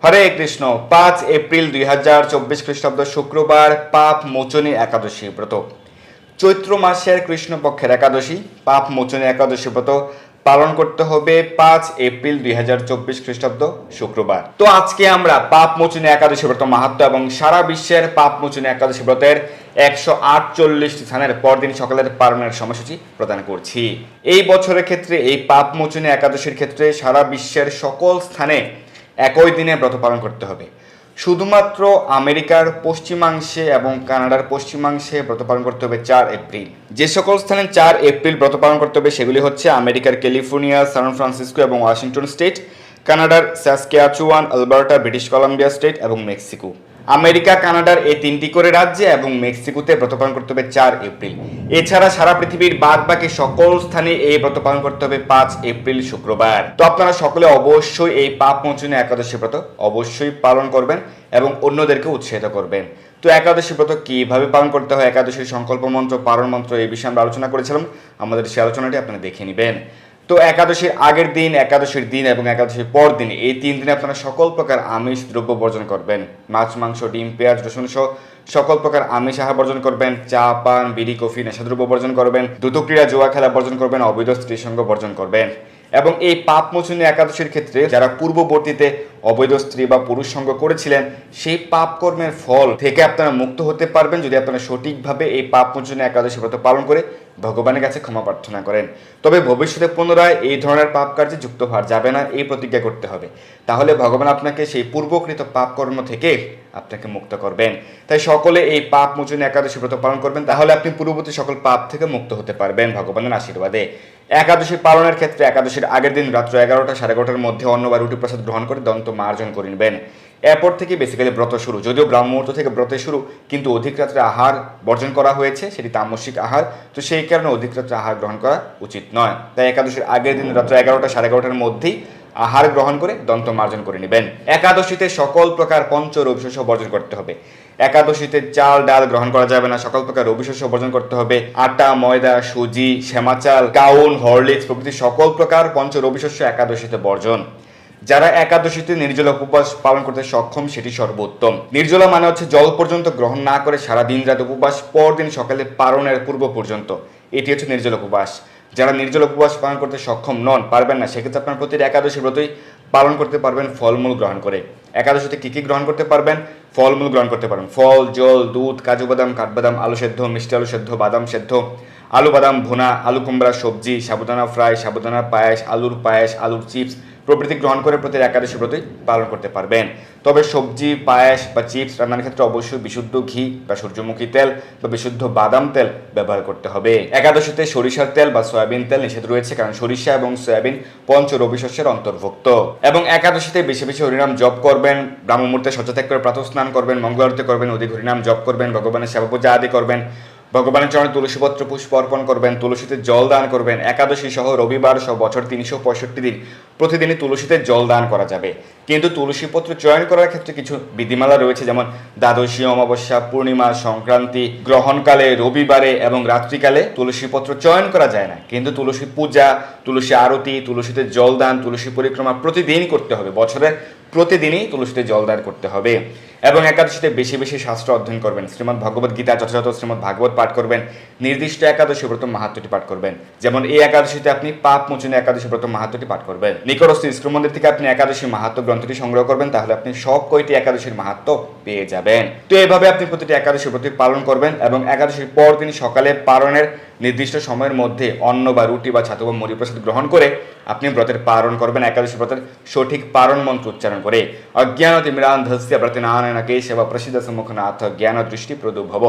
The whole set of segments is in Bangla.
হরে কৃষ্ণ। 5 এপ্রিল 2024 খ্রিস্টাব্দ শুক্রবার পাপ মোচনী একাদশী ব্রত। চৈত্র মাসের কৃষ্ণপক্ষের একাদশী পাপ মোচনী একাদশী ব্রত পালন করতে হবে 5 এপ্রিল 2024 খ্রিস্টাব্দ শুক্রবার। তো আজকে আমরা পাপ মোচনী একাদশী ব্রত মাহাত্ম্য এবং সারা বিশ্বের পাপ মোচনী একাদশী ব্রতের 148 স্থানের পরদিন সকালের পালনের সময়সূচি প্রদান করছি। এই বছরের ক্ষেত্রে এই পাপ মোচনী একাদশীর ক্ষেত্রে সারা বিশ্বের সকল স্থানে একই দিনে ব্রত পালন করতে হবে। শুধুমাত্র আমেরিকার পশ্চিমাংশে এবং কানাডার পশ্চিমাংশে ব্রত পালন করতে হবে 4 এপ্রিল। যে সকল স্থানে 4 এপ্রিল ব্রত পালন করতে হবে সেগুলি হচ্ছে আমেরিকার ক্যালিফোর্নিয়া, সান ফ্রান্সিসকো এবং ওয়াশিংটন স্টেট, কানাডার Saskatchewan, Alberta, British Columbia state এবং মেক্সিকো। আমেরিকা, কানাডার এই 3টি করে রাজ্যে এবং মেক্সিকোতে ব্রত পালন করতে হবে 4 এপ্রিল। এছাড়া সারা পৃথিবীর বাদ বাকি সকল স্থানে এই ব্রত পালন করতে হবে 5 এপ্রিল শুক্রবার। তো আপনারা সকলে অবশ্যই এই পাপ মোচনী একাদশী ব্রত অবশ্যই পালন করবেন এবং অন্যদেরকে উৎসাহিত করবেন। তো একাদশী ব্রত কিভাবে পালন করতে হয়, একাদশীর সংকল্প মন্ত্র, পারণ মন্ত্র, এই বিষয়ে আমরা আলোচনা করেছিলাম। আমাদের সেই আলোচনাটি আপনারা দেখে নেবেন। তো একাদশীর আগের দিন, একাদশীর দিন এবং একাদশীর পর দিন, এই 3 দিনে আপনারা সকল প্রকার আমিষ দ্রব্য বর্জন করবেন। মাছ, মাংস, ডিম, পেঁয়াজ, রসুন সহ সকল প্রকার আমিষ আহার বর্জন করবেন। চা পান, বিড়ি, কফি, নেশাদ্রব্য বর্জন করবেন। দ্রুতক্রীড়া, জুয়া খেলা বর্জন করবেন। অবৈধ স্ত্রী সঙ্গ বর্জন করবেন। এবং এই পাপ মোচনী একাদশীর ক্ষেত্রে যারা পূর্ববর্তীতে অবৈধ স্ত্রী বা পুরুষ সঙ্গ করেছিলেন, সেই পাপ কর্মের ফল থেকে আপনারা মুক্ত হতে পারবেন যদি আপনারা সঠিকভাবে এই পাপ মোচনী একাদশী ব্রত পালন করে ভগবানের কাছে ক্ষমা প্রার্থনা করেন। তবে ভবিষ্যতে পুনরায় এই ধরনের পাপ কার্যে যুক্ত হওয়া যাবে না, এই প্রতিজ্ঞা করতে হবে। তাহলে ভগবান আপনাকে সেই পূর্বকৃত পাপ কর্ম থেকে আপনাকে মুক্ত করবেন। তাই সকলে এই পাপ মোচনী একাদশী ব্রত পালন করবেন, তাহলে আপনি পূর্ববর্তী সকল পাপ থেকে মুক্ত হতে পারবেন ভগবানের আশীর্বাদে। একাদশী পালনের ক্ষেত্রে একাদশীর আগের দিন রাত্র 11টা সাড়ে 11টার মধ্যে অন্ন বা রুটি প্রসাদ গ্রহণ করে দন্ত মার্জন করে নেবেন। এরপর থেকে বেসিক্যালি ব্রত শুরু। যদিও ব্রাহ্ম মুহূর্ত থেকে ব্রতের শুরু, কিন্তু অধিক রাত্রে আহার বর্জন করা হয়েছে, সেটি তামসিক আহার। তো সেই কারণে অধিক রাত্রে আহার গ্রহণ করা উচিত নয়। তাই একাদশীর আগের দিন রাত্র 11টা সাড়ে 11টার মধ্যেই আহার গ্রহণ করে দন্ত মার্জন করে নেবেন। একাদশীতে সকল প্রকার পঞ্চ রবিশস্য বর্জন করতে হবে। একাদশীতে চাল ডাল গ্রহণ করা যাবে না, সকল প্রকার রবিশস্য বর্জন করতে হবে। আটা, ময়দা, সুজি, শ্যামা চাল, কাউন, হরলিক্স প্রভৃতি সকল প্রকার পঞ্চ রবিশস্য একাদশীতে বর্জন। যারা একাদশীতে নির্জলা উপবাস পালন করতে সক্ষম সেটি সর্বোত্তম। নির্জলা মানে হচ্ছে জল পর্যন্ত গ্রহণ না করে সারা দিন রাত উপবাস, পরদিন সকালে পারণের পূর্ব পর্যন্ত, এটি হচ্ছে নির্জল উপবাস। যারা নির্জল উপবাস পালন করতে সক্ষম নন, পারবেন না, সেক্ষেত্রে আপনার প্রতিটি একাদশী ব্রতই পালন করতে পারবেন ফলমূল গ্রহণ করে। একাদশীতে কী কী গ্রহণ করতে পারবেন? ফলমূল গ্রহণ করতে পারেন। ফল, জল, দুধ, কাজু বাদাম, কাঠবাদাম, আলু সেদ্ধ, মিষ্টি আলু সেদ্ধ, বাদাম সেদ্ধ, আলু বাদাম ভুনা, আলু কুমড়া সবজি, সাবুদানা ফ্রাই, সাবুদানা পায়েস, আলুর পায়েস, আলুর চিপস প্রভৃতি গ্রহণ করে প্রতি একাদশী ব্রতই পালন করতে পারবেন। তবে সবজি, পায়েস বা চিপস রান্নার ক্ষেত্রে অবশ্যই বিশুদ্ধ ঘি বা সূর্যমুখী তেল বা বিশুদ্ধ বাদাম তেল ব্যবহার করতে হবে। একাদশীতে সরিষার তেল বা সয়াবিন তেল নিষেধ রয়েছে, কারণ সরিষা এবং সয়াবিন পঞ্চ রবিশস্যের অন্তর্ভুক্ত। এবং একাদশীতে বেশি বেশি হরিনাম জপ করবেন, ব্রাহ্ম মুহূর্তে শয্যাত্যাগ করে প্রাতঃ স্নান করবেন, মঙ্গল আরতি করবেন, অধিক হরিনাম জপ করবেন, ভগবানের সেবা পূজা আদি করবেন, ভগবানের চরণে তুলসীপত্র পুষ্প অর্পণ করবেন, তুলসীতে জল দান করবেন। একাদশী সহ রবিবার সহ বছর 365 দিন প্রতিদিনই তুলসীতে জল দান করা যাবে। কিন্তু তুলসীপত্র চয়ন করার ক্ষেত্রে কিছু বিধিমালা রয়েছে, যেমন দ্বাদশী, অমাবস্যা, পূর্ণিমা, সংক্রান্তি, গ্রহণকালে, রবিবারে এবং রাত্রিকালে তুলসীপত্র চয়ন করা যায় না। কিন্তু তুলসী পূজা, তুলসী আরতি, তুলসীতে জল দান, তুলসী পরিক্রমা প্রতিদিন করতে হবে। বছরের প্রতিদিনই তুলসীতে জল দান করতে হবে। এবং একাদশীতে বেশি বেশি শাস্ত্র অধ্যয়ন করবেন। শ্রীমদ্ ভগবদ গীতা যথাযথ শ্রীমদ্ ভাগবত পাঠ করবেন। নির্দিষ্ট একাদশী ব্রত মাহাত্ম্যটি পাঠ করবেন। যেমন এই একাদশীতে আপনি পাপ মোচনী একাদশী ব্রত মাহাত্ম্যটি পাঠ করবেন। নিকটস্থ ইস্কন মন্দির থেকে আপনি একাদশী মাহাত্ম্য গ্রন্থটি সংগ্রহ করবেন, তাহলে আপনি সব কয়টি একাদশীর মাহাত্ম্য পেয়ে যাবেন। তো এভাবে আপনি প্রতিটি একাদশী ব্রত পালন করবেন এবং একাদশীর পর দিন সকালে পারণের নির্দিষ্ট সময়ের মধ্যে অন্ন বা রুটি বা ছাতু বা মুড়ি প্রসাদ গ্রহণ করে আপনি ব্রতের পালন করবেন। একাদশী ব্রতের সঠিক পারণ মন্ত্র উচ্চারণ করে অজ্ঞানতিমিরান্ধস্য ব্রতনানেন কেশব প্রসিদ্ধ সম্মুখনাথ জ্ঞান দৃষ্টি প্রদু ভব,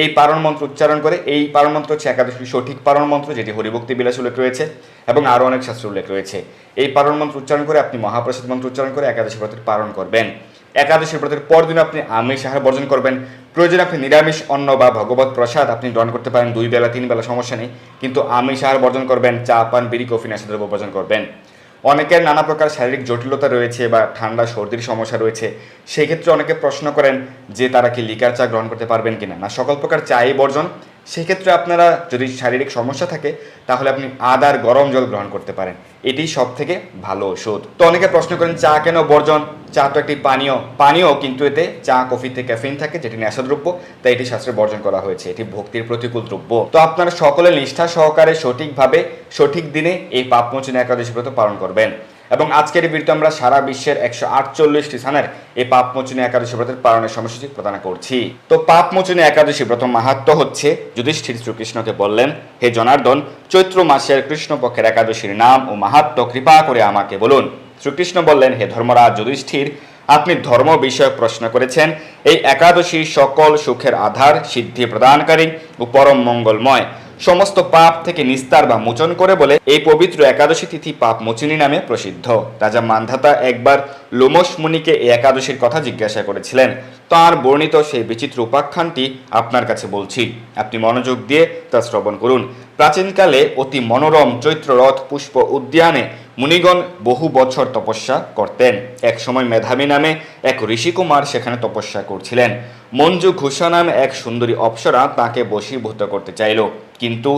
এই পারণ মন্ত্র উচ্চারণ করে। এই পারণ মন্ত্র হচ্ছে একাদশীর সঠিক পারণ মন্ত্র, যেটি হরিভক্তি বিলাস উল্লেখ রয়েছে এবং আরও অনেক শাস্ত্র উল্লেখ রয়েছে। এই পারণ মন্ত্র উচ্চারণ করে আপনি মহাপ্রসাদ মন্ত্র উচ্চারণ করে একাদশী ব্রতের পালন করবেন। একাদশী ব্রতের পর দিন আপনি আমিষ আহার বর্জন করবেন। প্রয়োজনে আপনি নিরামিষ অন্ন বা ভগবত প্রসাদ আপনি গ্রহণ করতে পারেন, 2 বেলা 3 বেলা সমস্যা নেই, কিন্তু আমিষ আহার বর্জন করবেন। চা পান, বিড়ি, কফি, নেশাদ্রব্য বর্জন করবেন। অনেকের নানা প্রকার শারীরিক জটিলতা রয়েছে বা ঠান্ডা সর্দির সমস্যা রয়েছে, সেই ক্ষেত্রে অনেকে প্রশ্ন করেন যে তারা কি লিকার চা গ্রহণ করতে পারবেন কিনা। না, সকল প্রকার চাই বর্জন, সেক্ষেত্রে আপনারা যদি শারীরিক সমস্যা থাকে তাহলে আপনি আদার গরম জল গ্রহণ করতে পারেন, এটি সব থেকে ভালো ওষুধ। তো অনেকে প্রশ্ন করেন চা কেন বর্জন? চা তো একটি পানীয় কিন্তু এতে চা কফিতে ক্যাফিন থাকে, যেটি নেশাদ্রব্য, তাই এটি শাস্ত্রে বর্জন করা হয়েছে। এটি ভক্তির প্রতিকূল দ্রব্য। তো আপনারা সকলে নিষ্ঠা সহকারে সঠিকভাবে সঠিক দিনে এই পাপমোচনী একাদশী ব্রত পালন করবেন। এবং আজকের এই ভিডিওতে আমরা সারা বিশ্বের 148টি স্থানের এই পাপমোচনী একাদশী ব্রতের পালনের সময়সূচি প্রদান করছি। তো পাপমোচনী একাদশী ব্রত মাহাত্ম্য হচ্ছে, যুধিষ্ঠির শ্রীকৃষ্ণকে বললেন, হে জনার্দন, চৈত্র মাসের কৃষ্ণপক্ষের একাদশীর নাম ও মাহাত্ম্য কৃপা করে আমাকে বলুন। শ্রীকৃষ্ণ বললেন, হে ধর্মরাজ যুধিষ্ঠির, আপনি ধর্ম বিষয়ক প্রশ্ন করেছেন। এই একাদশী সকল সুখের আধার, সিদ্ধি প্রদানকারী ও পরম মঙ্গলময়, সমস্ত পাপ থেকে নিস্তার বা মোচন করে বলে এই পবিত্র একাদশী তিথি পাপ মোচনী নামে প্রসিদ্ধ। রাজা মান্ধাতা একবার লোমশ মুনিকে এই একাদশীর কথা জিজ্ঞাসা করেছিলেন। তাঁর বর্ণিত সেই বিচিত্র উপাখ্যানটি আপনার কাছে বলছি, আপনি মনোযোগ দিয়ে তা শ্রবণ করুন। প্রাচীনকালে অতি মনোরম চৈত্ররথ পুষ্প উদ্যানে মুনিগণ বহু বছর তপস্যা করতেন। এক সময় মেধাবী নামে এক ঋষিকুমার সেখানে তপস্যা করছিলেন। মঞ্জু ঘোষা নামে এক সুন্দরী অপ্সরা তাকে বশীভূত করতে চাইল, কিন্তু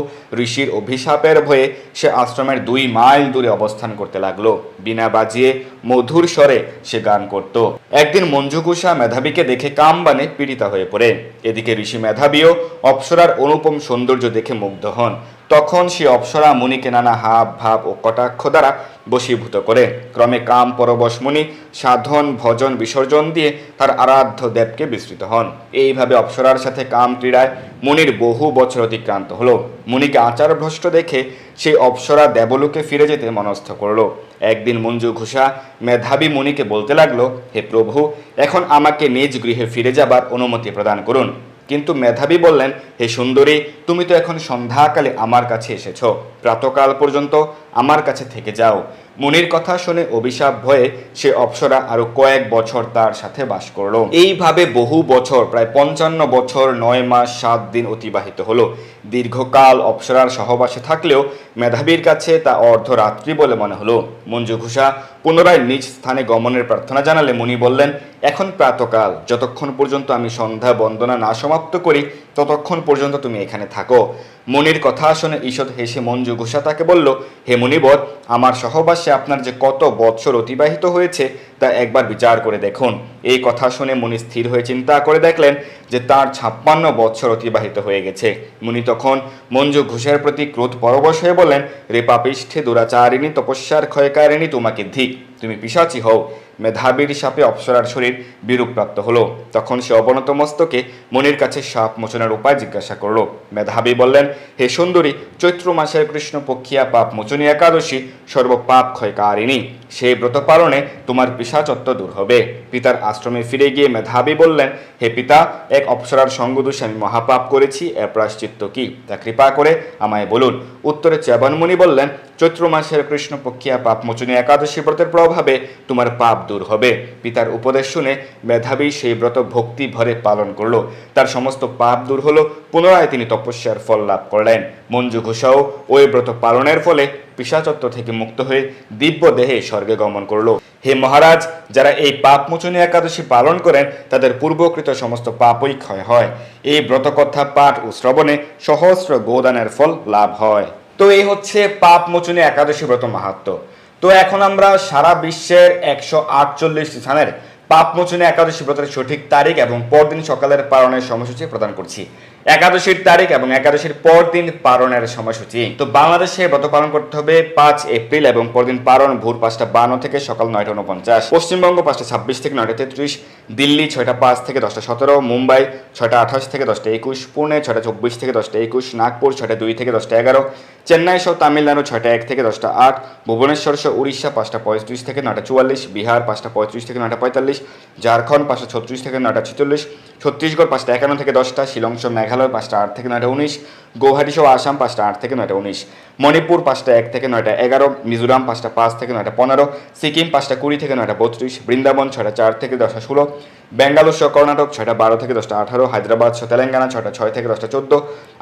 ঋষির অভিশাপের ভয়ে সে আশ্রমের 2 মাইল দূরে অবস্থান করতে লাগলো। বীণা বাজিয়ে মধুর স্বরে সে গান করত। একদিন মঞ্জু ঘোষা মেধাবীকে দেখে কামবানে পীড়িতা হয়ে পড়ে। এদিকে ঋষি মেধাবীও অপ্সরার অনুপম সৌন্দর্য দেখে মুগ্ধ হন। তখন সে অপ্সরা মুনিকে নানা হাব ভাব ও কটাক্ষ দ্বারা বশীভূত করে। ক্রমে কাম পরবশ মুনি সাধন ভজন বিসর্জন দিয়ে তার আরাধ্য দেবকে বিস্তৃত হন। এইভাবে অপ্সরার সাথে কাম ক্রীড়ায় মুনির বহু বছর অতিক্রান্ত হলো। মুনিকে আচার ভ্রষ্ট দেখে সেই অপ্সরা দেবলোকে ফিরে যেতে মনস্থ করলো। একদিন মঞ্জু ঘোষা মেধাবী মুনিকে বলতে লাগলো, হে প্রভু, এখন আমাকে নিজ গৃহে ফিরে যাবার অনুমতি প্রদান করুন। কিন্তু মেধাবী বললেন, হে সুন্দরী, তুমি তো এখন সন্ধ্যাকালে আমার কাছে এসেছ, প্রাতকাল পর্যন্ত আমার কাছে থেকে যাও। মুনির কথা শুনে অভিশাপ ভয়ে সে অপ্সরা আরো কয়েক বছর তার সাথে বাস করলো। এইভাবে বহু বছর, প্রায় 55 বছর 9 মাস 7 দিন অতিবাহিত হলো। দীর্ঘকাল অপ্সরার সহবাসে থাকলেও মেধাবীর কাছে তা অর্ধরাত্রি বলে মনে হলো। মঞ্জু ঘোষা পুনরায় নিজ স্থানে গমনের প্রার্থনা জানালে মুনি বললেন, এখন প্রাতকাল, যতক্ষণ পর্যন্ত আমি সন্ধ্যা বন্দনা না সমাপ্ত করি ততক্ষণ পর্যন্ত তুমি এখানে থাকো। মুনির কথা শুনে ঈষৎ হেসে মঞ্জু ঘোষা তাকে বলল, হে মুনিবর, আমার সহবাসে আপনার যে কত বৎসর অতিবাহিত হয়েছে তা একবার বিচার করে দেখুন। এই কথা শুনে মুনি স্থির হয়ে চিন্তা করে দেখলেন যে তার 56 বৎসর অতিবাহিত হয়ে গেছে। মুনি তখন মঞ্জু ঘোষের প্রতি ক্রোধ পরবশ হয়ে বললেন, রে পাপিষ্ঠে দুরাচারিণী তপস্যার ক্ষয়কারিণী, তোমাকে ধিক, তুমি পিশাচী হও। মেধাবীর শাপে অপ্সরার শরীর বিরূপপ্রাপ্ত হলো। তখন সে অবনত মস্তকে মুনির কাছে শাপ মোচনের উপায় জিজ্ঞাসা করলো। মেধাবী বললেন, হে সুন্দরী, চৈত্র মাসের কৃষ্ণপক্ষিয়া পাপ মোচনী একাদশী সর্বপাপ ক্ষয়কারিণী। সেই ব্রত পালনে তোমার পিশাচত্ব দূর হবে। পিতার আশ্রমে ফিরে গিয়ে মেধাবী বললেন, হে পিতা, এক অপ্সরার সঙ্গদোষে আমি মহাপাপ করেছি, এর প্রায়শ্চিত্ত কি তা কৃপা করে আমায় বলুন। উত্তরে চ্যবনমুনি বললেন, চৈত্র মাসের কৃষ্ণপক্ষিয়া পাপ মোচনী একাদশী ব্রতের প্রভাবে তোমার পাপ দূর হবে। পিতার উপদেশ শুনে মেধাবী সেই ব্রত ভক্তি ভরে পালন করলো। তার সমস্ত পাপ দূর হলো। পুনরায় তিনি তপস্যার ফল লাভ করলেন। মঞ্জু ঘোষাও ওই ব্রত পালনের ফলে পিশাচত্ব থেকে মুক্ত হয়ে দিব্য দেহে স্বর্গে গমন করলো। হে মহারাজ, যারা এই পাপ মোচনী একাদশী পালন করেন তাদের পূর্বকৃত সমস্ত পাপই ক্ষয় হয়। এই ব্রতকথা পাঠ ও শ্রবণে সহস্র গোদানের ফল লাভ হয়। তো এই হচ্ছে পাপ মোচনী একাদশী ব্রত মাহাত্ম্য। তো এখন আমরা সারা বিশ্বের 148 স্থানের পাপ মোচনী একাদশী ব্রতের সঠিক তারিখ এবং পরদিন সকালের পালনের সময়সূচি প্রদান করছি। একাদশীর তারিখ এবং একাদশীর পরদিন পালনের সময়সূচি। তো বাংলাদেশে ব্রত পালন করতে হবে 5 এপ্রিল এবং পরদিন পালন ভোর 5:52 থেকে সকাল 9:49। পশ্চিমবঙ্গ 5:26 থেকে 9:33, দিল্লি 6:05 থেকে 10:17, মুম্বাই 6:28 থেকে 10:21, পুনে 6:24 থেকে 10:21, নাগপুর 6:02 থেকে 10:11, চেন্নাই সহ তামিলনাড়ু 6:01 থেকে 10:08, ভুবনেশ্বর সহ উড়িষ্যা 5:35 থেকে 9:44, বিহার 5:35 থেকে 9:45, ঝাড়খণ্ড 5:36 থেকে 9:46, ছত্তিশগড় 5:51 থেকে 10টা, শিলং সহ মেঘালয় 5:08 থেকে 9:19, গৌহাটি সহ আসাম 5:08 থেকে 9:19, মণিপুর 5:01 থেকে 9:11, মিজোরাম 5:05 থেকে 9:15, সিকিম 5:20 থেকে 9:32, বৃন্দাবন 6:04 থেকে 10:16, বেঙ্গালুরু সহ কর্ণাটক 6:12 থেকে 10:18, হায়দ্রাবাদ সহ তেলেঙ্গানা 6:06 থেকে 10:14,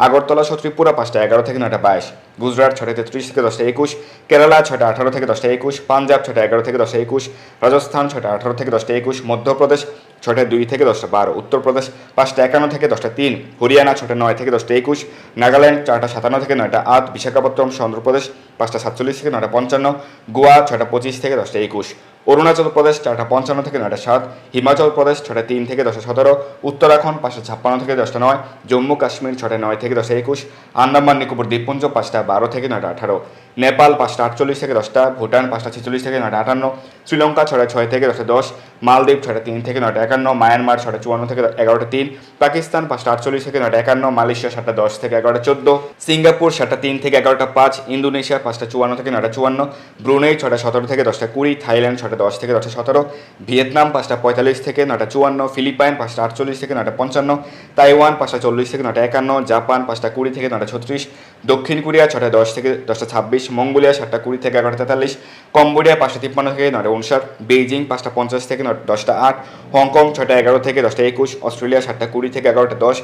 আগরতলা সহ ত্রিপুরা 5:11 থেকে 9:22, গুজরাট 6:33 থেকে 10:21, কেরালা 6:18 থেকে 10:21, পাঞ্জাব 6:11 থেকে 10:21, রাজস্থান 6:18 থেকে 10:21, মধ্যপ্রদেশ ছটা 2 থেকে 10টা 12, উত্তরপ্রদেশ 5টা 51 থেকে 10টা 3, হরিয়ানা 6টা 9 থেকে 10টা 21, নাগাল্যান্ড 4টা 57 থেকে 9টা 8, বিশাখাপত্তনম অন্ধ্রপ্রদেশ 5টা 47 থেকে 9টা 55, গোয়া 6টা 25 থেকে 10টা 21, অরুণাচল প্রদেশ 4টা 55 থেকে 9টা 7, হিমাচল প্রদেশ 6টা 3 থেকে 10টা 17, উত্তরাখণ্ড 5টা 56 থেকে 10টা 9, জম্মু কাশ্মীর 6টা 9 থেকে 10টা 21, আন্দামান নিকোবর দ্বীপপুঞ্জ 5টা 12 থেকে 9টা 18, নেপাল 5টা 48 থেকে 10টা, ভুটান 5টা 46 থেকে 9টা 58, শ্রীলঙ্কা 6টা 6 থেকে 10টা 10, মালদ্বীপ 6টা 3 থেকে 9টা 51, মায়ানমার 6টা 54 থেকে 11টা 3, পাকিস্তান 5টা 48 থেকে 9টা 51, মালয়েশিয়া 7টা 10 থেকে 11টা 14, সিঙ্গাপুর 7টা 3 থেকে 11টা 5, ইন্দোনেশিয়া 5টা 54 থেকে 9টা 54, ব্রুনেই 6টা 17 থেকে 10টা 20, থাইল্যান্ড 6টা 10 থেকে 10টা 17, ভিয়েতনাম 5টা 45 থেকে 9টা 54, ফিলিপাইন 5টা 48 থেকে 9টা 55, তাইওয়ান 5টা 40 থেকে 9টা 51, জাপান 5টা 20 থেকে 9টা 36, দক্ষিণ কোরিয়া 6টা 10 থেকে 10টা 26, মঙ্গোলিয়া 7টা 20 থেকে 11টা 43, কম্বোডিয়া 5টা 53 থেকে 9টা 59, বেইজিং 5টা 50 থেকে 10টা 8, হংকং 6টা 11 থেকে 10টা 21, অস্ট্রেলিয়া 7টা 20 থেকে 11টা 10,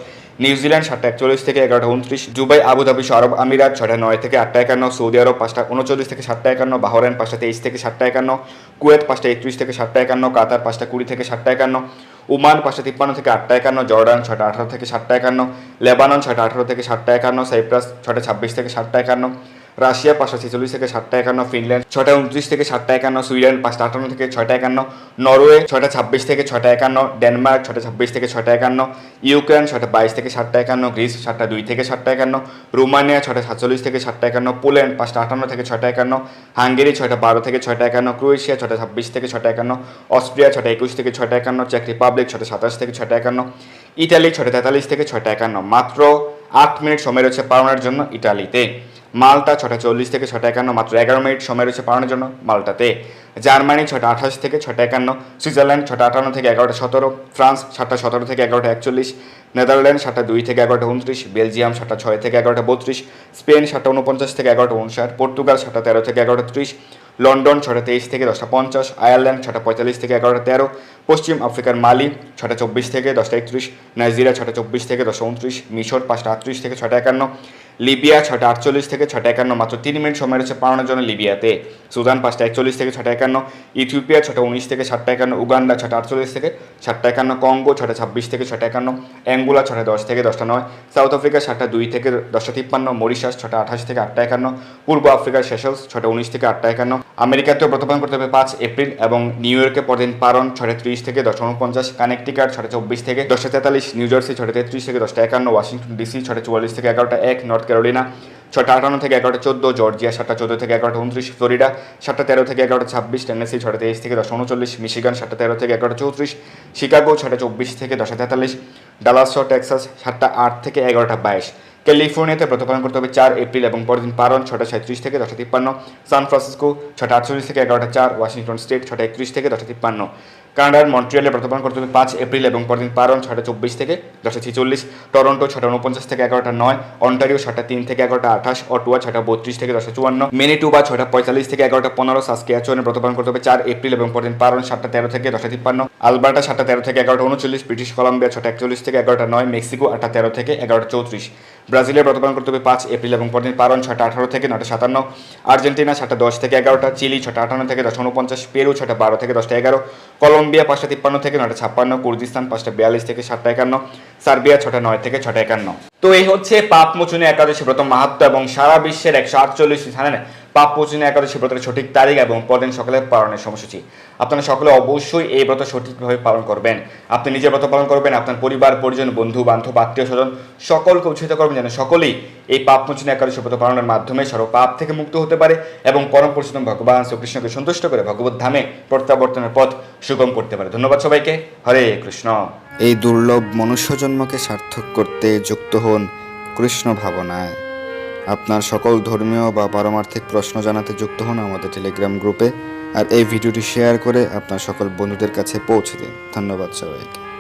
নিউজিল্যান্ড 7টা 41 থেকে 11টা 29, দুবাই আবুধাবি আরব আমিরাত 6টা 9 থেকে 8টা 51, সৌদি আরব 5টা 39 থেকে 7টা 51, বাহরাইন 5টা 23 থেকে 7টা 51, কুয়েত 5টা 31 থেকে 7টা 51, কাতার 5টা 20 থেকে 7টা 51, ওমান 5টা 53 থেকে 8টা 51, জর্ডান 6টা 18 থেকে 7টা 51, লেবানন 6টা 18 থেকে 7টা 51, সাইপ্রাস 6টা 26 থেকে 7টা 51, রাশিয়া 5টা 46 থেকে 7টা 51, ফিনল্যান্ড 6টা 29 থেকে 7টা 51, সুইডেন 5টা 58 থেকে 6টা 51, নরওয়ে 6টা 26 থেকে 6টা 51, ডেনমার্ক 6টা 26 থেকে 6টা 51, ইউক্রেন 6টা 22 থেকে 7টা 51, গ্রিস 7টা 2 থেকে 7টা 51, রোমানিয়া 6টা 47 থেকে 7টা 51, পোল্যান্ড 5টা 58 থেকে 6টা 51, হাঙ্গেরি 6টা 12 থেকে 6টা 51, ক্রোয়েশিয়া 6টা 26 থেকে 6টা 51, অস্ট্রিয়া 6টা 21 থেকে 6টা 51, চেক রিপাবলিক 6টা 27 থেকে 6টা 51, ইটালি 6টা 43 থেকে 6টা 51, মাত্র 8 মিনিট সময় রয়েছে পালনের জন্য ইটালিতে। মাল্টা 6টা 40 থেকে 6টা 51, মাত্র 11 মিনিট সময় রয়েছে পালনের জন্য মাল্টাতে। জার্মানি 6টা 28 থেকে 6টা 51, সুইজারল্যান্ড 6টা 58 থেকে 11টা 17, ফ্রান্স 7টা 17 থেকে 11টা 41, নেদারল্যান্ড 7টা 2 থেকে 11টা 29, বেলজিয়াম 7টা 6 থেকে 11টা 32, স্পেন 7টা 49 থেকে 11টা 59, পর্তুগাল 7টা 13 থেকে 11টা 30, লন্ডন 6টা 23 থেকে 10টা 50, আয়ারল্যান্ড 6টা 45 থেকে 11টা 13, পশ্চিম আফ্রিকার মালি 6টা 24 থেকে 10টা 31, নাইজেরিয়া 6টা 24 থেকে 10টা 29, মিশর 5টা 38 থেকে 6টা 51, লিবিয়া 6টা 48 থেকে 6টা 51, মাত্র 3 মিনিট সময় রয়েছে পালানোর জন্য লিবিয়াতে। সুদান 5টা 41 থেকে 6টা 51, ইথিওপিয়া 6টা 19 থেকে 7টা 51, উগান্ডা 6টা 48 থেকে 7টা 51, কঙ্গো 6টা 26 থেকে 6টা 51, অ্যাঙ্গোলা 6টা 10 থেকে 10টা 9, সাউথ আফ্রিকা 7টা 2 থেকে 10টা 53, মরিশাস 6টা 28 থেকে 8টা 51, পূর্ব আফ্রিকার সেশেলস 6টা 19 থেকে 8টা 51, আমেরিকাতেও প্রত্যাপন করতে হবে 5 এপ্রিল, এবং নিউ ইয়র্কে পরদিন পারন 6টা 30 থেকে 10টা 49, কানেকটিকাট 6টা 24 থেকে 10টা 43, নিউ জার্সি 6টা 33 থেকে 10টা 51, ওয়াশিংটন ডিসি 6টা 44 থেকে 11টা 1, নর্থ ক্যারোলিনা 6টা 58 থেকে 11টা 14, জর্জিয়া 7টা 14 থেকে 11টা 29, ফ্লোরিডা 7টা 13 থেকে 11টা 26, টেনেসি 6টা 23 থেকে 10টা 39, মিশিগান 7টা 13 থেকে 11টা 34, শিকাগো 6টা 24 থেকে 10টা 43, ডালাস টেক্সাস 7টা 8 থেকে 11টা 22, ক্যালিফোর্নিয়াতে প্রত্যাপন করতে হবে 4 এপ্রিল এবং পরের দিন পারন 6টা 37 থেকে 10টা 53, সান ফ্রান্সিসকো 6টা 48 থেকে 11টা 4, ওয়াশিংটন স্টেট 6টা 31 থেকে 10টা 53, কানাডার মন্ট্রিয়ালে প্রত্যাপন করতে হবে 5 এপ্রিল এবং পরের দিন পারন 6টা 24 থেকে 10টা 46, টরন্টো 6টা 49 থেকে 11টা 9, অন্টারিও 7টা 3 থেকে 11টা 28, অটোয়া 6টা 32 থেকে 10টা 54, ম্যানিটোবা 6টা 45 থেকে 11টা 15, সাসকিয়াচুয়ানে প্রত্যাপন করতে হবে 4 এপ্রিল এবং পরের দিন পারন 7টা 13 থেকে 10টা 53, আলবার্টা 7টা 13 থেকে 11টা 39, ব্রিটিশ কলাম্বিয়া 6টা 41 থেকে 11টা 9, মেক্সিকো 8টা 13 থেকে 11টা 34, ব্রাজিলে প্রত্যাপন করতে হবে 5 এপ্রিল এবং পরের দিন পারন 6টা 18 থেকে 9টা 57, আর্জেন্টিনা 7টা 10 থেকে 11টা, চিলি 6টা 58 থেকে 10টা 49, পেরু 6টা 12 থেকে 10টা 11, কলম্বিয়া 5টা 53 থেকে 9টা 56, কুর্দিস্তান 5টা 42 থেকে 7টা 51, সার্বিয়া 6টা 9 থেকে 6টা 51। তো এই হচ্ছে পাপ মোচনী একাদশী ব্রত মাহাত্ম্য এবং সারা বিশ্বের 148 স্থানে পাপ মোচনী একাদশী ব্রতের সঠিক তারিখ এবং পরদিন সকালে পালনের সময়সূচি। আপনারা সকলে অবশ্যই এই ব্রত সঠিকভাবে পালন করবেন। আপনি নিজের ব্রত পালন করবেন, আপনার পরিবার পরিজন বন্ধু বান্ধব আত্মীয় স্বজন সকলকে উৎসাহিত করবেন যেন সকলেই এই পাপ মোচনী একাদশী ব্রত পালনের মাধ্যমে সর্ব পাপ থেকে মুক্ত হতে পারে এবং পরম পুরুষোত্তম ভগবান শ্রীকৃষ্ণকে সন্তুষ্ট করে ভগবত ধামে প্রত্যাবর্তনের পথ সুগম করতে পারে। ধন্যবাদ সবাইকে। হরে কৃষ্ণ। এই দুর্লভ মনুষ্য জন্মকে সার্থক করতে যুক্ত হন কৃষ্ণ ভাবনায়। আপনার সকল ধর্মীয় বা পারমার্থিক প্রশ্ন জানাতে যুক্ত হন আমাদের টেলিগ্রাম গ্রুপে, আর এই ভিডিওটি শেয়ার করে আপনার সকল বন্ধুদের কাছে পৌঁছে দিন। ধন্যবাদ সবাইকে।